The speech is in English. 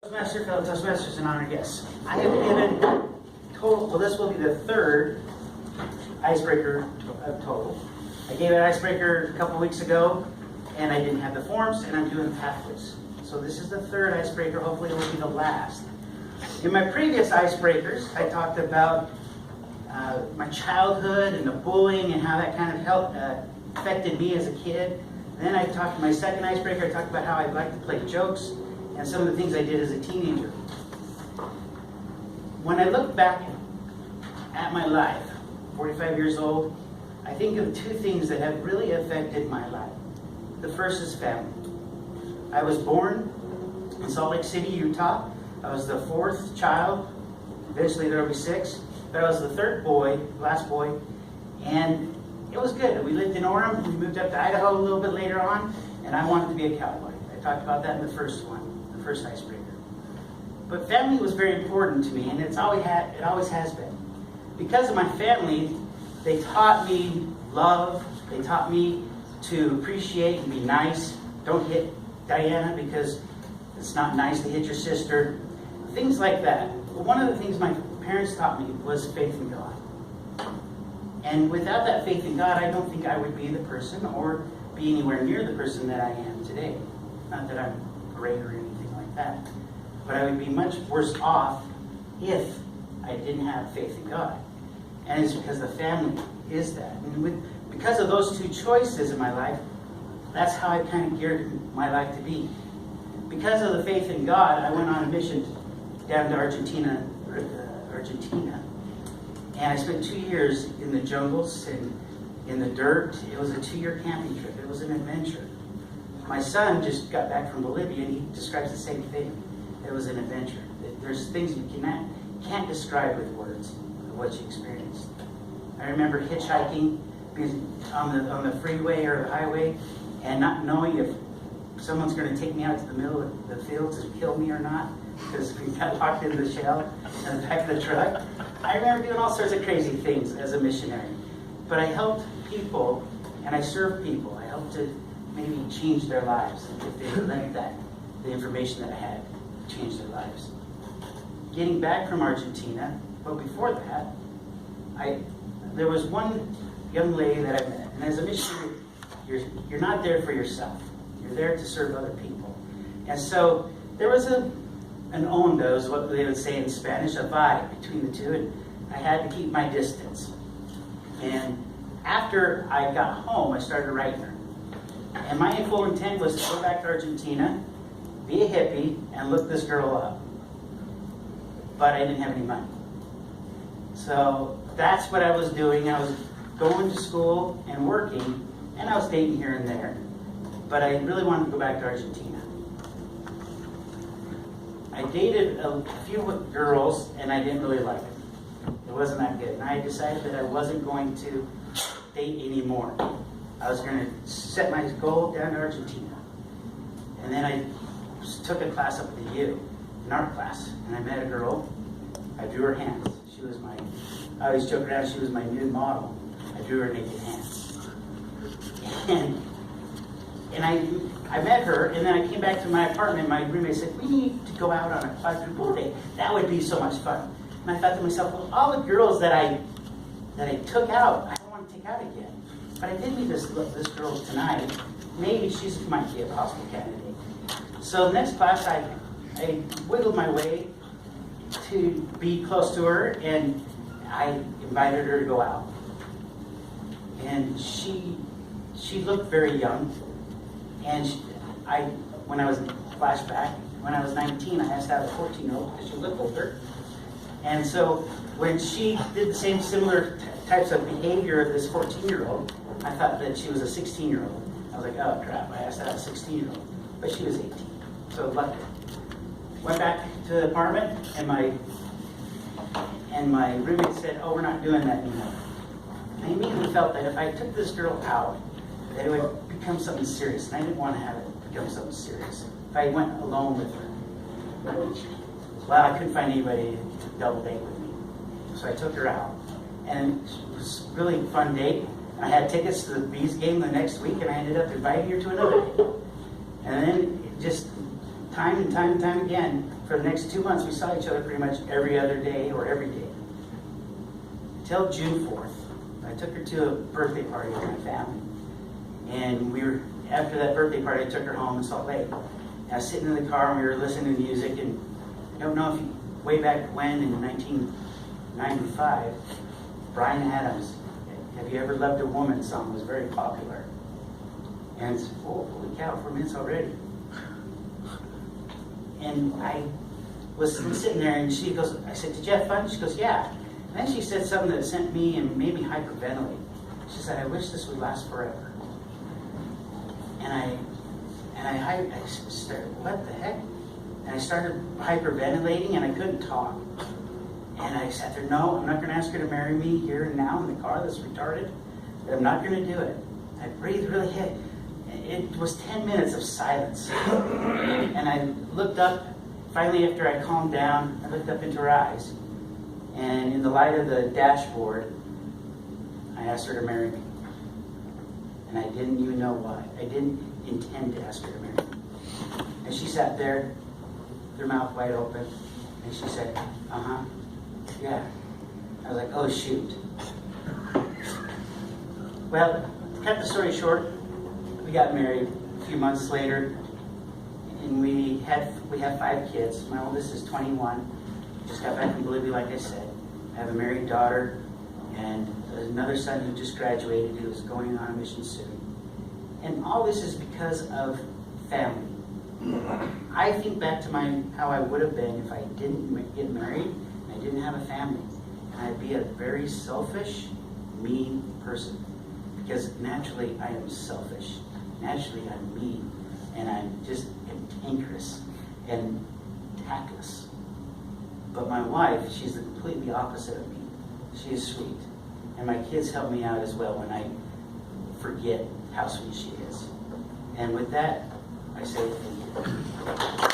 Toastmaster, fellow Toastmasters, and honored guests. I have given total, well, this will be the third icebreaker of total. I gave an icebreaker a couple weeks ago, and I didn't have the forms, and I'm doing pathways. So this is the third icebreaker. Hopefully it will be the last. In my previous icebreakers, I talked about my childhood and the bullying and how that kind of affected me as a kid. Then I talked, my second icebreaker, I talked about how I like to play jokes and some of the things I did as a teenager. When I look back at my life, 45 years old, I think of two things that have really affected my life. The first is family. I was born in Salt Lake City, Utah. I was the fourth child. Eventually there will be six. But I was the third boy, last boy. And it was good. We lived in Orem. We moved up to Idaho a little bit later on. And I wanted to be a cowboy. I talked about that in the first one, the first icebreaker. But family was very important to me, and it always has been. Because of my family, they taught me love. They taught me to appreciate and be nice. Don't hit Diana because it's not nice to hit your sister. Things like that. But one of the things my parents taught me was faith in God. And without that faith in God, I don't think I would be the person or be anywhere near the person that I am today. Not that I'm great or anything like that. But I would be much worse off if I didn't have faith in God. And it's because the family is that. And because of those two choices in my life, that's how I kind of geared my life to be. Because of the faith in God, I went on a mission down to Argentina. And I spent 2 years in the jungles and in the dirt. It was a 2-year camping trip. It was an adventure. My son just got back from Bolivia, and he describes the same thing. It was an adventure. There's things you can't describe with words of what you experienced. I remember hitchhiking on the freeway or the highway and not knowing if someone's going to take me out to the middle of the fields and kill me or not, because we got locked in the shell in the back of the truck. I remember doing all sorts of crazy things as a missionary. But I helped people and I served people. I helped to maybe change their lives if they let the information that I had change their lives. Getting back from Argentina, but before that, there was one young lady that I met. And as a missionary, you're not there for yourself. You're there to serve other people. And so there was an onda, is what they would say in Spanish, a vibe between the two, and I had to keep my distance. And after I got home, I started writing her. And my full intent was to go back to Argentina, be a hippie, and look this girl up. But I didn't have any money. So that's what I was doing. I was going to school and working, and I was dating here and there. But I really wanted to go back to Argentina. I dated a few girls, and I didn't really like it. It wasn't that good. And I decided that I wasn't going to date anymore. I was going to set my goal down to Argentina. And then I took a class up at the U, an art class, and I met a girl. I drew her hands. I always joke around, she was my nude model. I drew her naked hands. And I met her, and then I came back to my apartment. My roommate said, we need to go out on a quadruple date. That would be so much fun. And I thought to myself, well, all the girls that I took out, I don't want to take out again. But I did meet this girl tonight. Maybe she might be a possible candidate. So the next class, I wiggled my way to be close to her, and I invited her to go out. And she looked very young. And when I was flashback, when I was 19, I asked out a 14-year-old because she looked older. And so when she did the same similar types of behavior of this 14-year-old, I thought that she was a 16-year-old. I was like, oh crap, I asked out a 16-year-old. But she was 18. So lucky. Went back to the apartment, and my roommate said, oh, we're not doing that anymore. I immediately felt that if I took this girl out, that it would become something serious, and I didn't want to have it become something serious. If I went alone with her, well, I couldn't find anybody to double date with me. So I took her out, and it was a really fun date. I had tickets to the Bees game the next week, and I ended up inviting her to another date. And then just time and time again, for the next 2 months, we saw each other pretty much every other day or every day. Until June 4th. I took her to a birthday party with my family. And after that birthday party, I took her home in Salt Lake. And I was sitting in the car and we were listening to music, and I don't know if you, way back when in 1995, Bryan Adams' "Have You Ever Loved a Woman" song was very popular. And it's, oh, holy cow, 4 minutes already. And I was sitting there and she goes, I said, "Did you have fun?" She goes, "Yeah." And then she said something that sent me and made me hyperventilate. She said, "I wish this would last forever." And I started, what the heck? And I started hyperventilating and I couldn't talk. And I sat there, no, I'm not going to ask her to marry me here and now in the car. That's retarded. I'm not going to do it. I breathed really heavy. It was 10 minutes of silence. And I looked up, finally after I calmed down, I looked up into her eyes. And in the light of the dashboard, I asked her to marry me. And I didn't even know why. I didn't intend to ask her to marry me. And she sat there, with her mouth wide open, and she said, "Uh-huh, yeah." I was like, oh shoot. Well, to cut the story short, we got married a few months later, and we have 5 kids. My oldest is 21. Just got back from Bolivia, like I said. I have a married daughter and another son who just graduated, who is going on a mission soon. And all this is because of family. I think back to how I would have been if I didn't get married and I didn't have a family. And I'd be a very selfish, mean person. Because naturally I am selfish. Naturally I'm mean. And I'm just cantankerous and tactless. But my wife, she's the completely opposite of me. She is sweet. And my kids help me out as well when I forget how sweet she is. And with that, I say thank you.